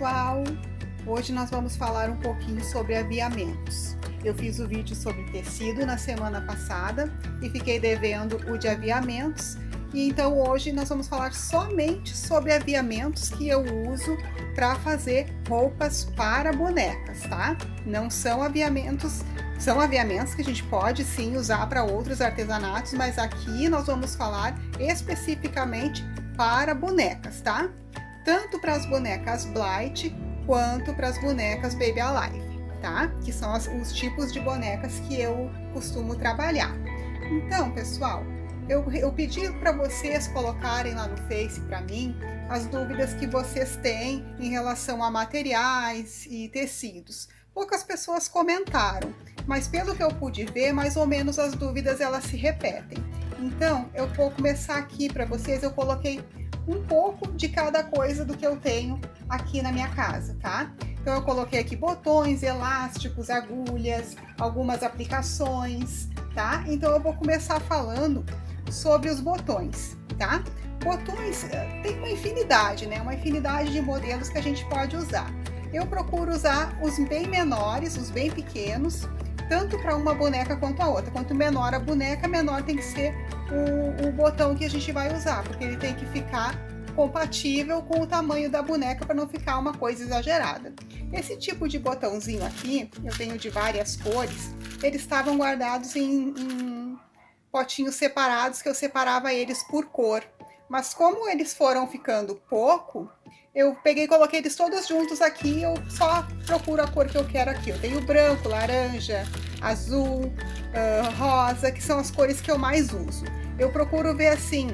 pessoal! Hoje nós vamos falar um pouquinho sobre aviamentos. Eu fiz o vídeo sobre tecido na semana passada e fiquei devendo o de aviamentos. E então hoje nós vamos falar somente sobre aviamentos que eu uso para fazer roupas para bonecas, tá? Não são aviamentos, são aviamentos que a gente pode sim usar para outros artesanatos, mas aqui nós vamos falar especificamente para bonecas, tá? Tanto para as bonecas Blight quanto para as bonecas Baby Alive, tá? Que são os tipos de bonecas que eu costumo trabalhar. Então, pessoal, eu pedi para vocês colocarem lá no Face para mim as dúvidas que vocês têm em relação a materiais e tecidos. Poucas pessoas comentaram, mas pelo que eu pude ver, mais ou menos as dúvidas elas se repetem. Então, eu vou começar aqui para vocês, eu coloquei um pouco de cada coisa do que eu tenho aqui na minha casa, tá? Então eu coloquei aqui botões, elásticos, agulhas, algumas aplicações, tá? Então eu vou começar falando sobre os botões, tá? Botões tem uma infinidade, né? Uma infinidade de modelos que a gente pode usar. Eu procuro usar os bem menores, os bem pequenos, tanto para uma boneca quanto a outra. Quanto menor a boneca, menor tem que ser o botão que a gente vai usar, porque ele tem que ficar compatível com o tamanho da boneca para não ficar uma coisa exagerada. Esse tipo de botãozinho aqui, eu tenho de várias cores, eles estavam guardados em potinhos separados, que eu separava eles por cor. Mas como eles foram ficando pouco, eu peguei e coloquei eles todos juntos aqui, eu só procuro a cor que eu quero aqui. Eu tenho branco, laranja, azul, rosa, que são as cores que eu mais uso. Eu procuro ver assim,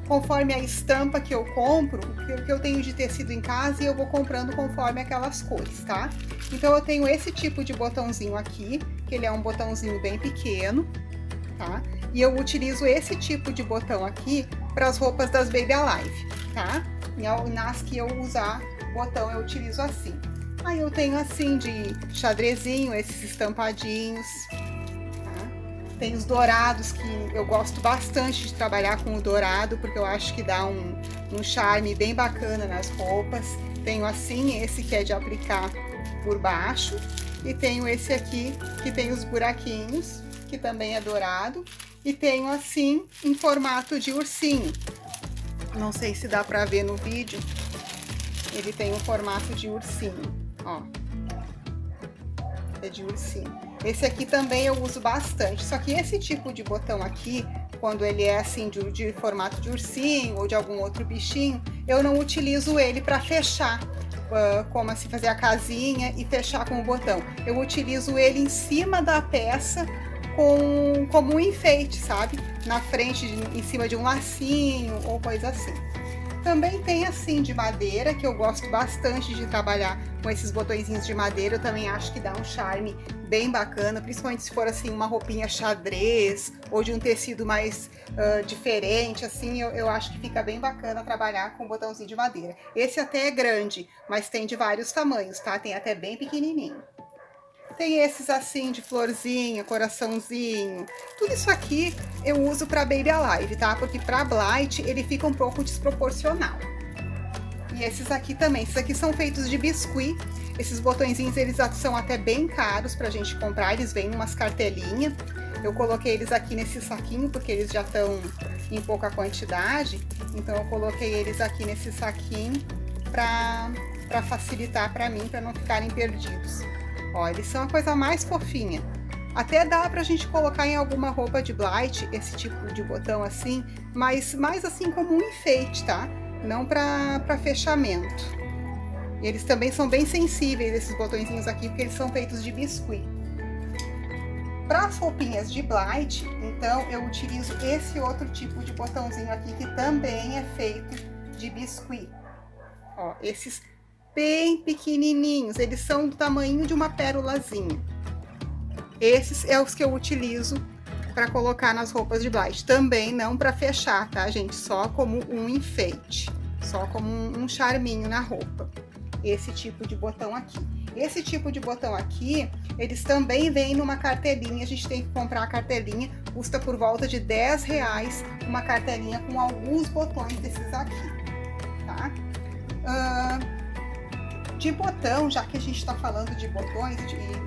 conforme a estampa que eu compro, o que eu tenho de tecido em casa, e eu vou comprando conforme aquelas cores, tá? Então eu tenho esse tipo de botãozinho aqui, que ele é um botãozinho bem pequeno, tá? E eu utilizo esse tipo de botão aqui para as roupas das Baby Alive, tá? Nas que eu usar botão eu utilizo assim. Aí eu tenho assim de xadrezinho, esses estampadinhos, tá? Tem os dourados, que eu gosto bastante de trabalhar com o dourado, porque eu acho que dá um charme bem bacana nas roupas. Tenho assim, esse que é de aplicar por baixo, e tenho esse aqui que tem os buraquinhos, que também é dourado, e tenho assim em formato de ursinho. Não sei se dá para ver no vídeo, ele tem um formato de ursinho, ó, é de ursinho. Esse aqui também eu uso bastante, só que esse tipo de botão aqui, quando ele é assim de formato de ursinho ou de algum outro bichinho, eu não utilizo ele para fechar, como assim fazer a casinha e fechar com o botão. Eu utilizo ele em cima da peça, como um enfeite, sabe? Na frente, em cima de um lacinho ou coisa assim. Também tem assim de madeira, que eu gosto bastante de trabalhar com esses botõezinhos de madeira. Eu também acho que dá um charme bem bacana, principalmente se for assim uma roupinha xadrez ou de um tecido mais diferente, assim, eu acho que fica bem bacana trabalhar com botãozinho de madeira. Esse até é grande, mas tem de vários tamanhos, tá? Tem até bem pequenininho. Tem esses assim de florzinha, coraçãozinho. Tudo isso aqui eu uso para Baby Alive, tá? Porque para Blight ele fica um pouco desproporcional. E esses aqui também. Esses aqui são feitos de biscuit. Esses botõezinhos eles são até bem caros pra gente comprar. Eles vêm em umas cartelinhas. Eu coloquei eles aqui nesse saquinho porque eles já estão em pouca quantidade. Então eu coloquei eles aqui nesse saquinho para facilitar para mim, para não ficarem perdidos. Ó, eles são a coisa mais fofinha. Até dá pra gente colocar em alguma roupa de Blight, esse tipo de botão assim, mas mais assim como um enfeite, tá? Não pra fechamento. E eles também são bem sensíveis, esses botõezinhos aqui, porque eles são feitos de biscuit. Para as roupinhas de Blight, então, eu utilizo esse outro tipo de botãozinho aqui, que também é feito de biscuit. Ó, esses bem pequenininhos, eles são do tamanho de uma pérolazinha. Esses é os que eu utilizo para colocar nas roupas de Blight. Também não para fechar, tá, gente? Só como um enfeite, só como um charminho na roupa. Esse tipo de botão aqui. Esse tipo de botão aqui, eles também vêm numa cartelinha. A gente tem que comprar a cartelinha, custa por volta de R$10 uma cartelinha com alguns botões desses aqui, tá? De botão, já que a gente está falando de botões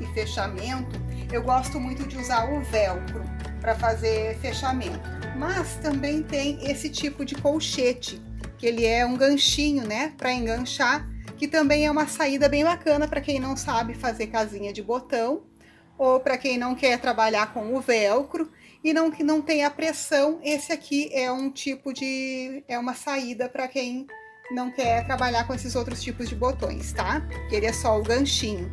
e fechamento, eu gosto muito de usar o velcro para fazer fechamento. Mas também tem esse tipo de colchete, que ele é um ganchinho, né, para enganchar, que também é uma saída bem bacana para quem não sabe fazer casinha de botão, ou para quem não quer trabalhar com o velcro e não tem a pressão. Esse aqui é um tipo de... é uma saída para quem não quer trabalhar com esses outros tipos de botões, tá? Que ele é só o ganchinho.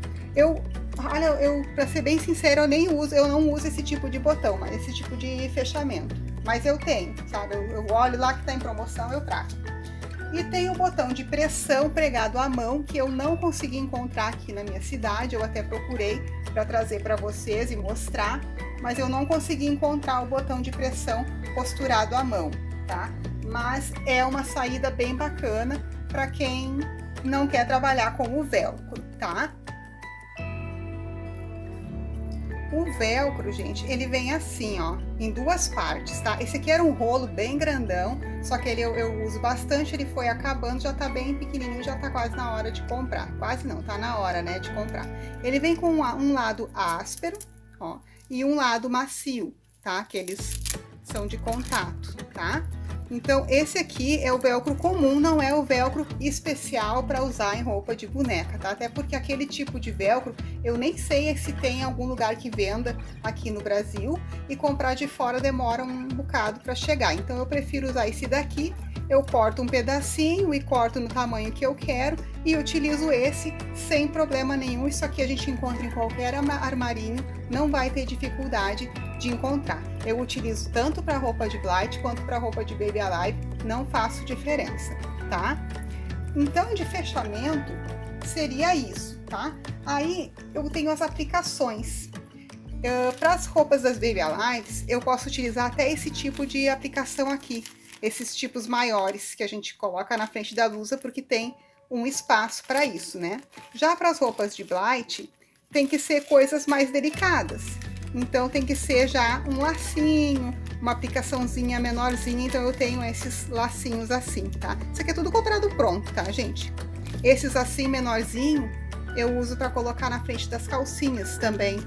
Olha, para ser bem sincero, eu não uso esse tipo de botão, mas esse tipo de fechamento. Mas eu tenho, sabe? Eu olho lá que tá em promoção, eu trago. E tem o botão de pressão pregado à mão, que eu não consegui encontrar aqui na minha cidade. Eu até procurei para trazer para vocês e mostrar, mas eu não consegui encontrar o botão de pressão costurado à mão, tá? Mas é uma saída bem bacana para quem não quer trabalhar com o velcro, tá? O velcro, gente, ele vem assim, ó, em duas partes, tá? Esse aqui era um rolo bem grandão, só que eu uso bastante, ele foi acabando, já tá bem pequenininho, já tá quase na hora de comprar. Quase não, tá na hora, né, de comprar. Ele vem com um lado áspero, ó, e um lado macio, tá? Que eles são de contato, tá? Então, esse aqui é o velcro comum, não é o velcro especial para usar em roupa de boneca, tá? Até porque aquele tipo de velcro, eu nem sei se tem algum lugar que venda aqui no Brasil, e comprar de fora demora um bocado para chegar. Então, eu prefiro usar esse daqui. Eu corto um pedacinho e corto no tamanho que eu quero e utilizo esse sem problema nenhum. Isso aqui a gente encontra em qualquer armarinho, não vai ter dificuldade de encontrar. Eu utilizo tanto para roupa de Blight quanto para roupa de Baby Alive, não faço diferença, tá? Então, de fechamento, seria isso, tá? Aí, eu tenho as aplicações. Para as roupas das Baby Alives, eu posso utilizar até esse tipo de aplicação aqui, esses tipos maiores que a gente coloca na frente da blusa, porque tem um espaço para isso, né? Já para as roupas de Blight, tem que ser coisas mais delicadas. Então, tem que ser já um lacinho, uma aplicaçãozinha menorzinha. Então, eu tenho esses lacinhos assim, tá? Isso aqui é tudo comprado pronto, tá, gente? Esses assim, menorzinho, eu uso para colocar na frente das calcinhas também.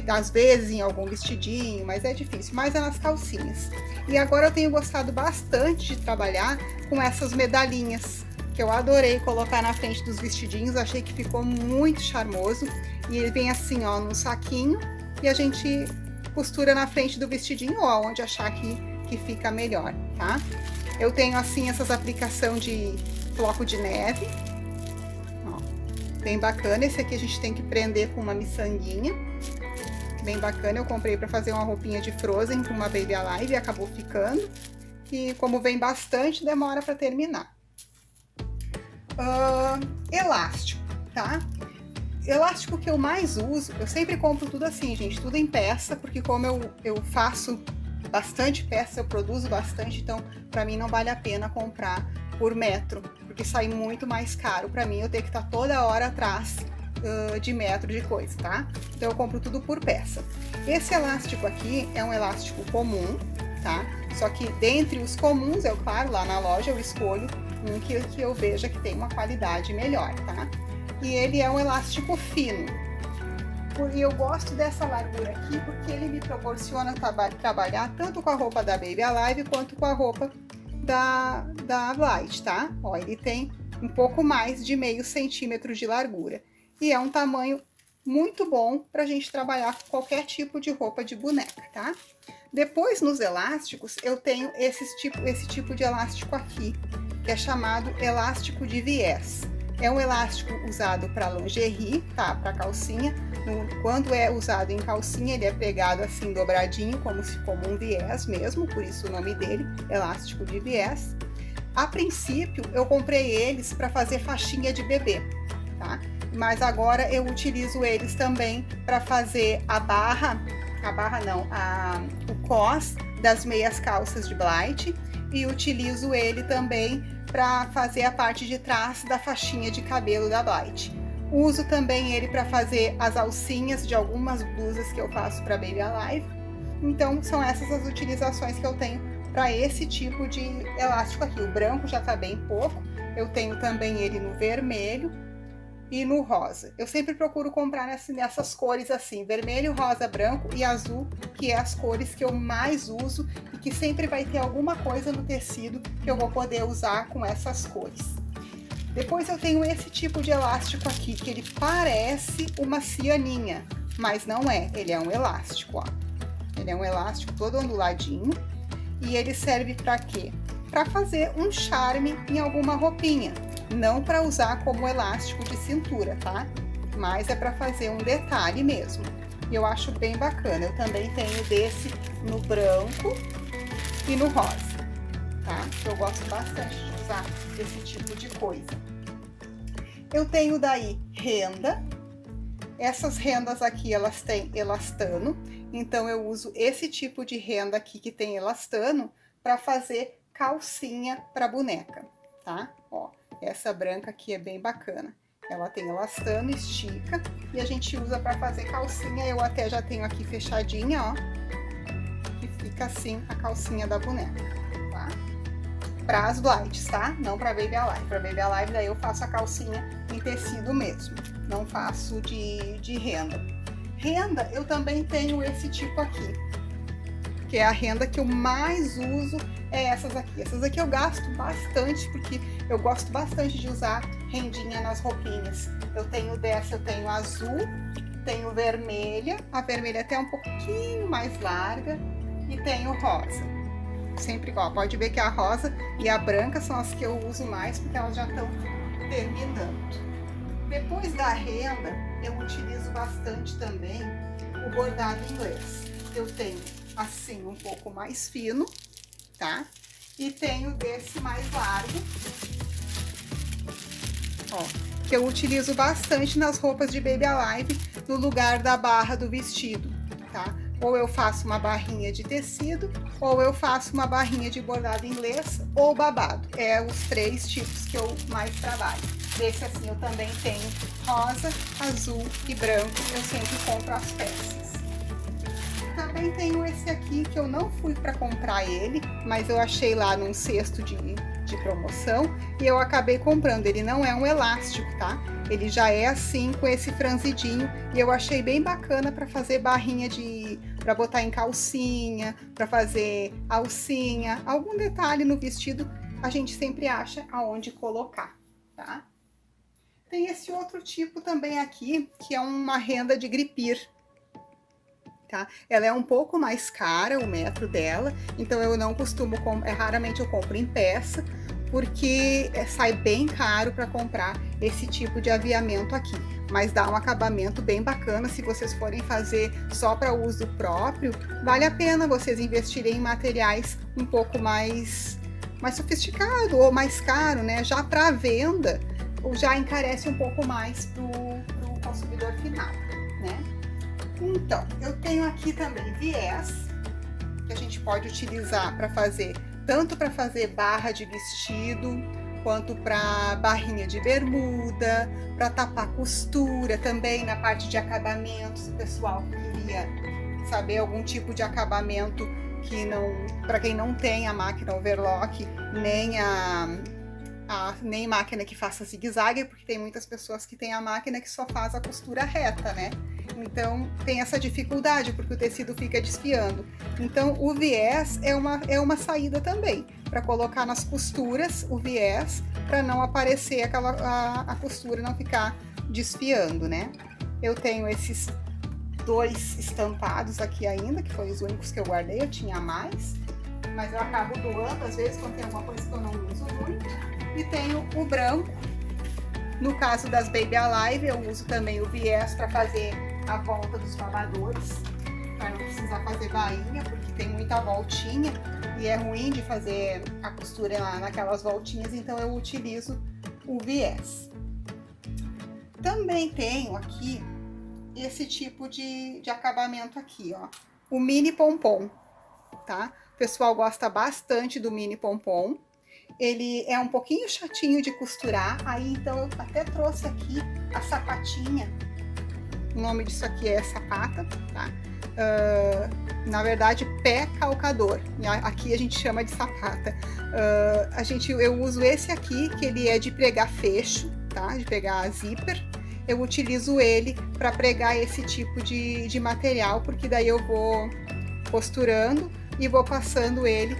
Às vezes em algum vestidinho, mas é difícil, mas é nas calcinhas. E agora eu tenho gostado bastante de trabalhar com essas medalhinhas, que eu adorei colocar na frente dos vestidinhos, achei que ficou muito charmoso. E ele vem assim, ó, num saquinho, e a gente costura na frente do vestidinho, ó, onde achar que fica melhor, tá? Eu tenho assim essas aplicações de floco de neve, bem bacana. Esse aqui a gente tem que prender com uma miçanguinha, bem bacana. Eu comprei para fazer uma roupinha de Frozen com uma Baby Alive e acabou ficando. E como vem bastante, demora para terminar. Elástico, tá? Elástico que eu mais uso, eu sempre compro tudo assim, gente, tudo em peça, porque como eu faço bastante peça, eu produzo bastante, então para mim não vale a pena comprar por metro, porque sai muito mais caro para mim, eu tenho que estar toda hora atrás de metro de coisa, tá? Então eu compro tudo por peça. Esse elástico aqui é um elástico comum, tá? Só que dentre os comuns, eu, claro, lá na loja eu escolho um que eu veja que tem uma qualidade melhor, tá? E ele é um elástico fino. E eu gosto dessa largura aqui porque ele me proporciona trabalhar tanto com a roupa da Baby Alive quanto com a roupa da Blight, tá? Ó, ele tem um pouco mais de meio centímetro de largura. E é um tamanho muito bom pra gente trabalhar com qualquer tipo de roupa de boneca, tá? Depois, nos elásticos, eu tenho esse tipo de elástico aqui, que é chamado elástico de viés. É um elástico usado para lingerie, tá? Para calcinha. Quando é usado em calcinha, ele é pregado assim, dobradinho, como um viés mesmo, por isso o nome dele, elástico de viés. A princípio, eu comprei eles para fazer faixinha de bebê, tá? Mas agora eu utilizo eles também para fazer o cós das meias calças de Blight, e utilizo ele também para fazer a parte de trás da faixinha de cabelo da Blight. Uso também ele para fazer as alcinhas de algumas blusas que eu faço para Baby Alive. Então, são essas as utilizações que eu tenho para esse tipo de elástico aqui. O branco já tá bem pouco, Eu tenho também ele no vermelho e no rosa. Eu sempre procuro comprar nessas cores assim, vermelho, rosa, branco e azul, que é as cores que eu mais uso e que sempre vai ter alguma coisa no tecido que eu vou poder usar com essas cores. Depois eu tenho esse tipo de elástico aqui, que ele parece uma cianinha, mas não é, ele é um elástico, ó. Ele é um elástico todo onduladinho e ele serve para quê? Para fazer um charme em alguma roupinha. Não para usar como elástico de cintura, tá? Mas é para fazer um detalhe mesmo. E eu acho bem bacana. Eu também tenho desse no branco e no rosa, tá? Eu gosto bastante de usar esse tipo de coisa. Eu tenho daí renda. Essas rendas aqui, elas têm elastano. Então, eu uso esse tipo de renda aqui que tem elastano para fazer calcinha para boneca, tá? Ó. Essa branca aqui é bem bacana. Ela tem elastano, estica e a gente usa para fazer calcinha. Eu até já tenho aqui fechadinha, ó. Que fica assim a calcinha da boneca, tá? Para as blights, tá? Não para Baby Alive. Para Baby Alive daí eu faço a calcinha em tecido mesmo. Não faço de renda. Renda eu também tenho esse tipo aqui. Que é a renda que eu mais uso, é essas aqui. Essas aqui eu gasto bastante, porque eu gosto bastante de usar rendinha nas roupinhas. Eu tenho dessa, eu tenho azul, tenho vermelha, a vermelha até um pouquinho mais larga, e tenho rosa. Sempre igual, pode ver que a rosa e a branca são as que eu uso mais, porque elas já estão terminando. Depois da renda, eu utilizo bastante também o bordado inglês. Eu tenho assim um pouco mais fino, tá? E tenho desse mais largo, ó, que eu utilizo bastante nas roupas de Baby Alive, no lugar da barra do vestido, tá? Ou eu faço uma barrinha de tecido, ou eu faço uma barrinha de bordado inglês ou babado. É os três tipos que eu mais trabalho. Desse assim eu também tenho rosa, azul e branco, eu sempre compro as peças. Também tenho esse aqui que eu não fui para comprar ele, mas eu achei lá num cesto de promoção e eu acabei comprando. Ele não é um elástico, tá? Ele já é assim com esse franzidinho e eu achei bem bacana para fazer barrinha para botar em calcinha, para fazer alcinha, algum detalhe no vestido, a gente sempre acha aonde colocar, tá? Tem esse outro tipo também aqui, que é uma renda de gripir. Tá? Ela é um pouco mais cara, o metro dela, então eu não costumo, raramente eu compro em peça, porque sai bem caro para comprar esse tipo de aviamento aqui, mas dá um acabamento bem bacana. Se vocês forem fazer só para uso próprio, vale a pena vocês investirem em materiais um pouco mais sofisticado ou mais caro, né? Já para venda, já encarece um pouco mais pro consumidor final, né? Então, eu tenho aqui também viés, que a gente pode utilizar para fazer, tanto para fazer barra de vestido, quanto para barrinha de bermuda, para tapar costura também na parte de acabamentos. O pessoal queria saber algum tipo de acabamento que não, para quem não tem a máquina overlock, nem máquina que faça zigue-zague, porque tem muitas pessoas que têm a máquina que só faz a costura reta, né? Então tem essa dificuldade, porque o tecido fica desfiando. Então o viés é uma saída também, para colocar nas costuras o viés, para não aparecer a costura, não ficar desfiando, né? Eu tenho esses dois estampados aqui ainda, que foram os únicos que eu guardei, eu tinha mais, mas eu acabo doando às vezes quando tem alguma coisa que eu não uso muito. E tenho o branco. No caso das Baby Alive, eu uso também o viés para fazer a volta dos babadores, para não precisar fazer bainha, porque tem muita voltinha e é ruim de fazer a costura lá naquelas voltinhas, então eu utilizo o viés. Também tenho aqui esse tipo de acabamento aqui, ó, o mini pompom, tá? O pessoal gosta bastante do mini pompom. Ele é um pouquinho chatinho de costurar, aí então eu até trouxe aqui a sapatinha. O nome disso aqui é sapata, tá? na verdade, pé calcador. Aqui a gente chama de sapata. Eu uso esse aqui, que ele é de pregar fecho, tá? De pegar zíper. Eu utilizo ele para pregar esse tipo de material, porque daí eu vou costurando e vou passando ele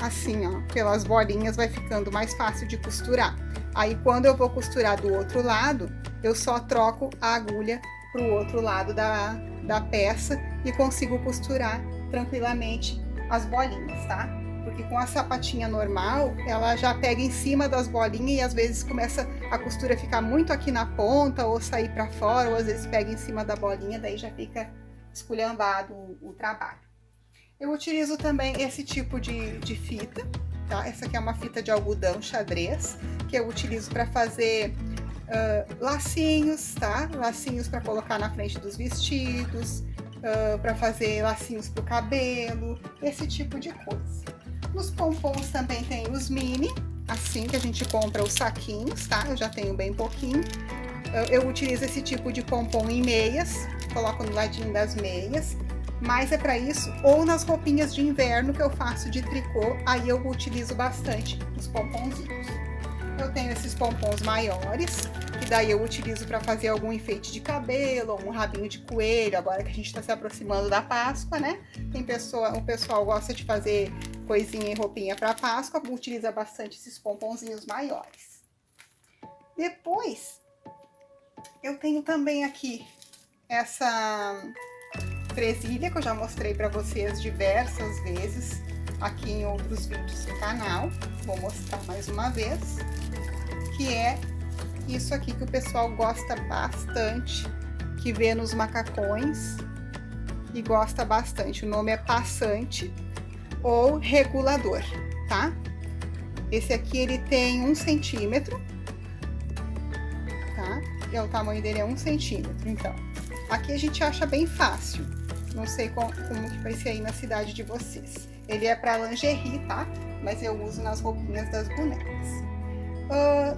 assim, ó, pelas bolinhas, vai ficando mais fácil de costurar. Aí quando eu vou costurar do outro lado, eu só troco a agulha para o outro lado da peça e consigo costurar tranquilamente as bolinhas, tá? Porque com a sapatinha normal, ela já pega em cima das bolinhas e às vezes começa a costura ficar muito aqui na ponta ou sair para fora, ou às vezes pega em cima da bolinha, daí já fica esculhambado o trabalho. Eu utilizo também esse tipo de fita, tá? Essa aqui é uma fita de algodão xadrez, que eu utilizo para fazer lacinhos, tá? Lacinhos para colocar na frente dos vestidos, para fazer lacinhos para o cabelo, esse tipo de coisa. Nos pompons também tem os mini, assim que a gente compra os saquinhos, tá? Eu já tenho bem pouquinho. Eu utilizo esse tipo de pompom em meias, coloco no ladinho das meias, mas é para isso, ou nas roupinhas de inverno que eu faço de tricô, aí eu utilizo bastante os pomponzinhos. Eu tenho esses pompons maiores, que daí eu utilizo para fazer algum enfeite de cabelo, ou um rabinho de coelho, agora que a gente está se aproximando da Páscoa, né? O pessoal gosta de fazer coisinha e roupinha para Páscoa, utiliza bastante esses pomponzinhos maiores. Depois, eu tenho também aqui essa presilha que eu já mostrei para vocês diversas vezes aqui em outros vídeos do canal. Vou mostrar mais uma vez, que é isso aqui que o pessoal gosta bastante, que vê nos macacões e gosta bastante. O nome é passante ou regulador, tá? Esse aqui ele tem 1 centímetro, tá? E o tamanho dele é 1 centímetro, então. Aqui a gente acha bem fácil. Não sei como que vai ser aí na cidade de vocês. Ele é para lingerie, tá? Mas eu uso nas roupinhas das bonecas.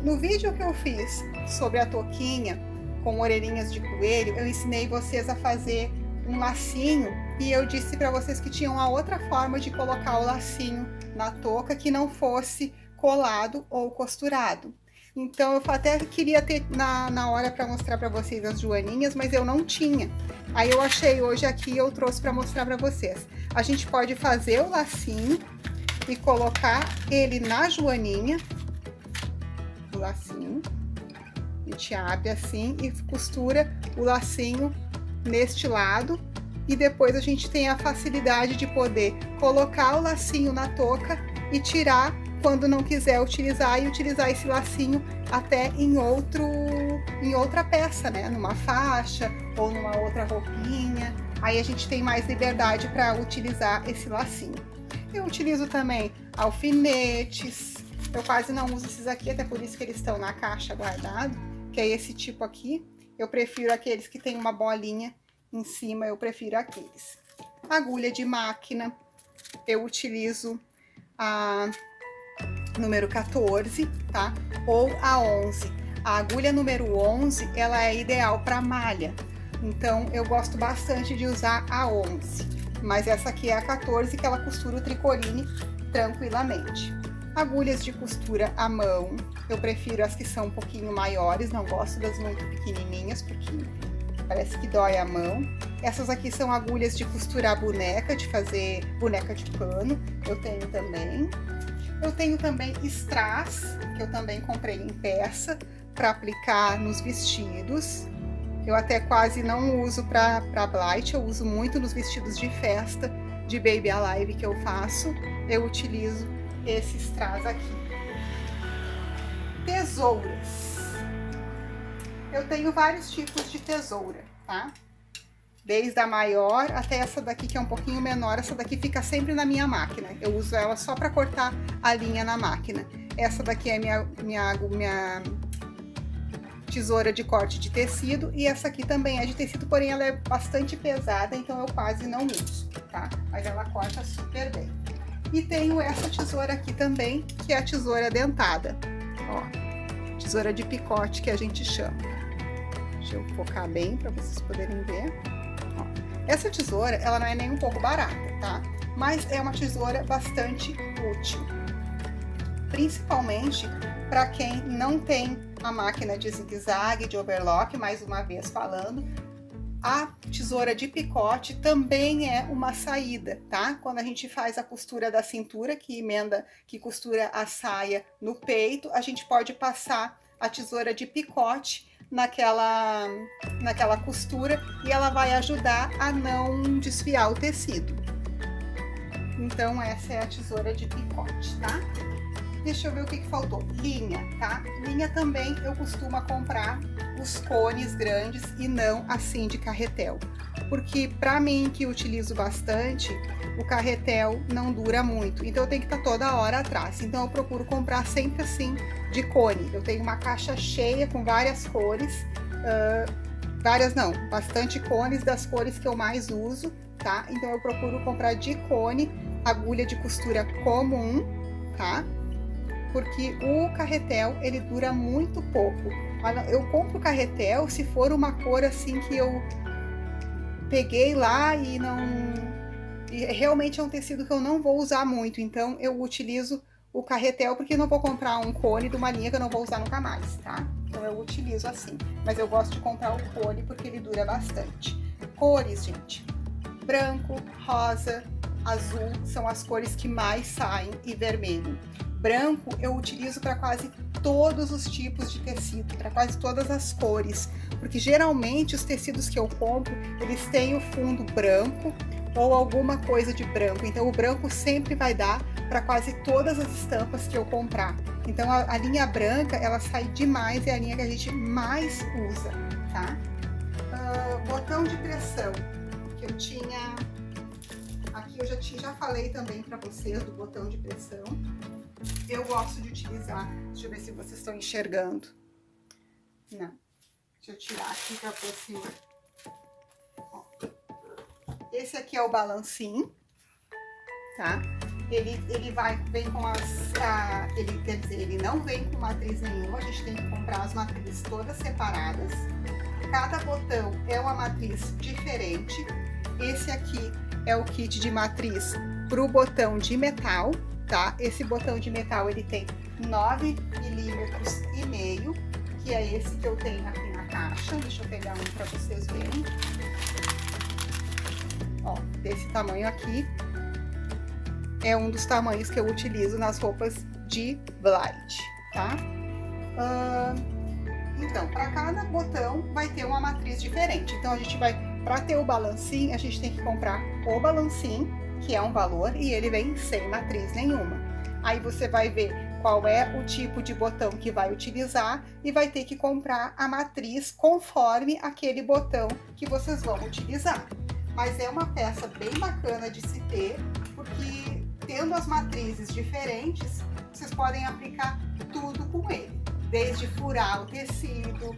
No vídeo que eu fiz sobre a touquinha com orelhinhas de coelho, eu ensinei vocês a fazer um lacinho e eu disse para vocês que tinha uma outra forma de colocar o lacinho na touca que não fosse colado ou costurado. Então eu até queria ter na hora para mostrar para vocês as joaninhas, mas eu não tinha. Aí eu achei hoje aqui e eu trouxe para mostrar para vocês. A gente pode fazer o lacinho e colocar ele na joaninha, o lacinho, a gente abre assim e costura o lacinho neste lado, e depois a gente tem a facilidade de poder colocar o lacinho na touca e tirar quando não quiser utilizar, e utilizar esse lacinho até em outra peça, né? Numa faixa ou numa outra roupinha. Aí a gente tem mais liberdade para utilizar esse lacinho. Eu utilizo também alfinetes. Eu quase não uso esses aqui, até por isso que eles estão na caixa guardado, que é esse tipo aqui. Eu prefiro aqueles que tem uma bolinha em cima, eu prefiro aqueles. Agulha de máquina, eu utilizo a número 14, tá? Ou a 11. A agulha número 11, ela é ideal para malha. Então, eu gosto bastante de usar a 11. Mas essa aqui é a 14, que ela costura o tricoline tranquilamente. Agulhas de costura à mão, eu prefiro as que são um pouquinho maiores, não gosto das muito pequenininhas, porque parece que dói a mão. Essas aqui são agulhas de costurar boneca, de fazer boneca de pano, eu tenho também. Eu tenho também strass, que eu também comprei em peça, para aplicar nos vestidos. Eu até quase não uso para Blight, eu uso muito nos vestidos de festa, de Baby Alive que eu faço. Eu utilizo esse strass aqui. Tesouras. Eu tenho vários tipos de tesoura, tá? Desde a maior até essa daqui que é um pouquinho menor. Essa daqui fica sempre na minha máquina. Eu uso ela só para cortar a linha na máquina. Essa daqui é minha tesoura de corte de tecido. E essa aqui também é de tecido, porém ela é bastante pesada, então eu quase não uso, tá? Mas ela corta super bem. E tenho essa tesoura aqui também, que é a tesoura dentada. Ó, tesoura de picote que a gente chama. Deixa eu focar bem para vocês poderem ver. Ó, Essa tesoura, ela não é nem um pouco barata, tá? Mas é uma tesoura bastante útil, principalmente para quem não tem a máquina de zigue-zague, de overlock, mais uma vez falando. A tesoura de picote também é uma saída, tá? Quando a gente faz a costura da cintura, que costura a saia no peito, a gente pode passar a tesoura de picote naquela costura e ela vai ajudar a não desfiar o tecido. Então essa é a tesoura de picote, tá? Deixa eu ver o que faltou. Linha, tá? Linha também eu costumo comprar os cones grandes e não assim de carretel. Porque para mim, que utilizo bastante, o carretel não dura muito. Então eu tenho que estar toda hora atrás. Então eu procuro comprar sempre assim de cone. Eu tenho uma caixa cheia com várias cores. Bastante cones das cores que eu mais uso, tá? Então eu procuro comprar de cone, agulha de costura comum, tá? Porque o carretel, ele dura muito pouco. Eu compro carretel se for uma cor assim que eu peguei lá e não... E realmente é um tecido que eu não vou usar muito, então eu utilizo o carretel porque eu não vou comprar um cone de uma linha que eu não vou usar nunca mais, tá? Então eu utilizo assim, mas eu gosto de comprar o cone porque ele dura bastante. Cores, gente, branco, rosa, azul são as cores que mais saem e vermelho. Branco eu utilizo para quase todos os tipos de tecido, para quase todas as cores, porque geralmente os tecidos que eu compro, eles têm o fundo branco ou alguma coisa de branco, então o branco sempre vai dar para quase todas as estampas que eu comprar. Então a linha branca, ela sai demais, é a linha que a gente mais usa, tá? Botão de pressão, que eu tinha... Aqui eu já falei também para vocês do botão de pressão. Eu gosto de utilizar, deixa eu ver se vocês estão enxergando. Não, deixa eu tirar aqui para aproximar. Ó. Esse aqui é o balancim, tá? Ele vem com ele não vem com matriz nenhuma, a gente tem que comprar as matrizes todas separadas. Cada botão é uma matriz diferente. Esse aqui é o kit de matriz para o botão de metal, tá? Esse botão de metal, ele tem 9,5 mm, que é esse que eu tenho aqui na caixa. Deixa eu pegar um para vocês verem. Ó, desse tamanho aqui. É um dos tamanhos que eu utilizo nas roupas de Blight, tá? Então, para cada botão vai ter uma matriz diferente. Então, a gente vai, para ter o balancim, a gente tem que comprar o balancim, que é um valor, e ele vem sem matriz nenhuma. Aí você vai ver qual é o tipo de botão que vai utilizar e vai ter que comprar a matriz conforme aquele botão que vocês vão utilizar. Mas é uma peça bem bacana de se ter, porque tendo as matrizes diferentes, vocês podem aplicar tudo com ele. Desde furar o tecido,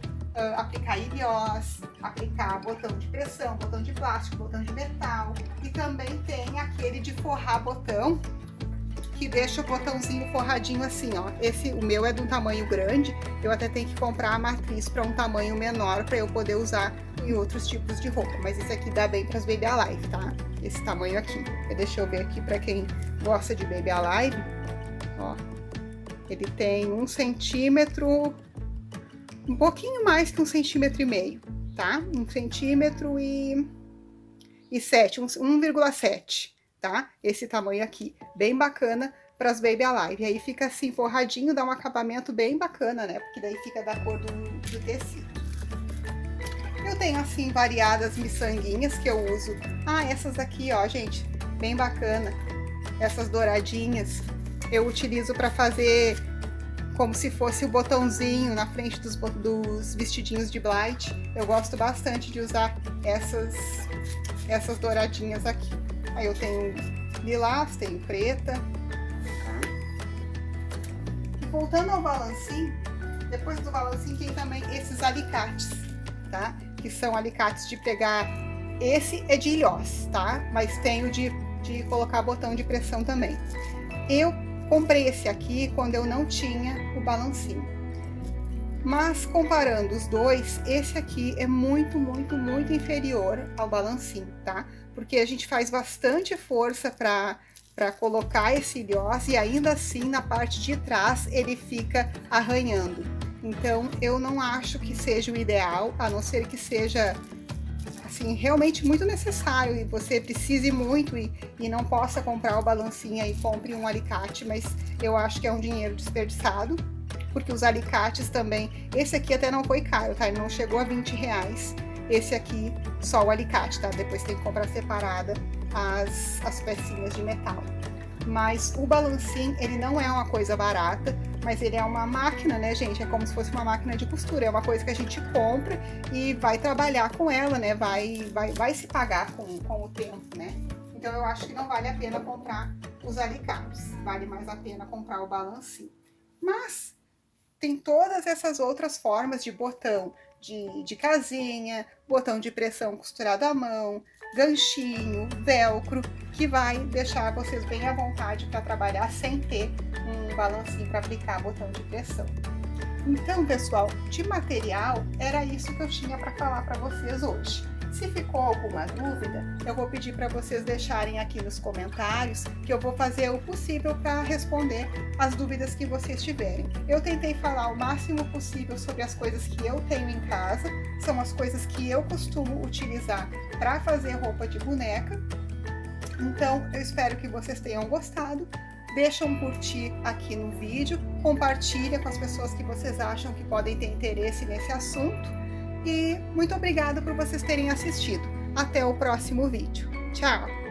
aplicar iliós, aplicar botão de pressão, botão de plástico, botão de metal. E também tem aquele de forrar botão, que deixa o botãozinho forradinho assim, ó. O meu é de um tamanho grande, eu até tenho que comprar a matriz para um tamanho menor para eu poder usar em outros tipos de roupa. Mas esse aqui dá bem para as Baby Alive, tá? Esse tamanho aqui. Deixa eu ver aqui para quem gosta de Baby Alive, ó. Ele tem 1 centímetro, um pouquinho mais que 1,5 cm, tá? 1,7 cm, 1,7, tá? Esse tamanho aqui, bem bacana para as Baby Alive. Aí fica assim, forradinho, dá um acabamento bem bacana, né? Porque daí fica da cor do tecido. Eu tenho assim variadas miçanguinhas que eu uso. Essas aqui, ó, gente, bem bacana. Essas douradinhas. Eu utilizo para fazer como se fosse o botãozinho na frente dos vestidinhos de Blight. Eu gosto bastante de usar essas douradinhas aqui. Aí eu tenho lilás, tenho preta. Tá? E voltando ao balancim, depois do balancim tem também esses alicates, tá? Que são alicates de pegar... Esse é de ilhós, tá? Mas tem o de colocar botão de pressão também. Eu comprei esse aqui quando eu não tinha o balancim. Mas comparando os dois, esse aqui é muito inferior ao balancinho, tá? Porque a gente faz bastante força para colocar esse ilhós e ainda assim na parte de trás ele fica arranhando. Então eu não acho que seja o ideal, a não ser que seja assim realmente muito necessário e você precise muito e não possa comprar o balancinho e compre um alicate, mas eu acho que é um dinheiro desperdiçado, porque os alicates também, esse aqui até não foi caro, tá? Ele não chegou a 20 reais, esse aqui só o alicate, tá? Depois tem que comprar separada as pecinhas de metal. Mas o balancinho, ele não é uma coisa barata, mas ele é uma máquina, né, gente? É como se fosse uma máquina de costura, é uma coisa que a gente compra e vai trabalhar com ela, né? Vai se pagar com o tempo, né? Então eu acho que não vale a pena comprar os alicates, vale mais a pena comprar o balancinho. Mas tem todas essas outras formas de botão, de casinha, botão de pressão costurado à mão, ganchinho, velcro, que vai deixar vocês bem à vontade para trabalhar sem ter um balancinho para aplicar botão de pressão. Então, pessoal, de material, era isso que eu tinha para falar para vocês hoje. Se ficou alguma dúvida, eu vou pedir para vocês deixarem aqui nos comentários, que eu vou fazer o possível para responder as dúvidas que vocês tiverem. Eu tentei falar o máximo possível sobre as coisas que eu tenho em casa, são as coisas que eu costumo utilizar para fazer roupa de boneca. Então, eu espero que vocês tenham gostado. Deixa um curtir aqui no vídeo, compartilha com as pessoas que vocês acham que podem ter interesse nesse assunto. E muito obrigada por vocês terem assistido. Até o próximo vídeo. Tchau!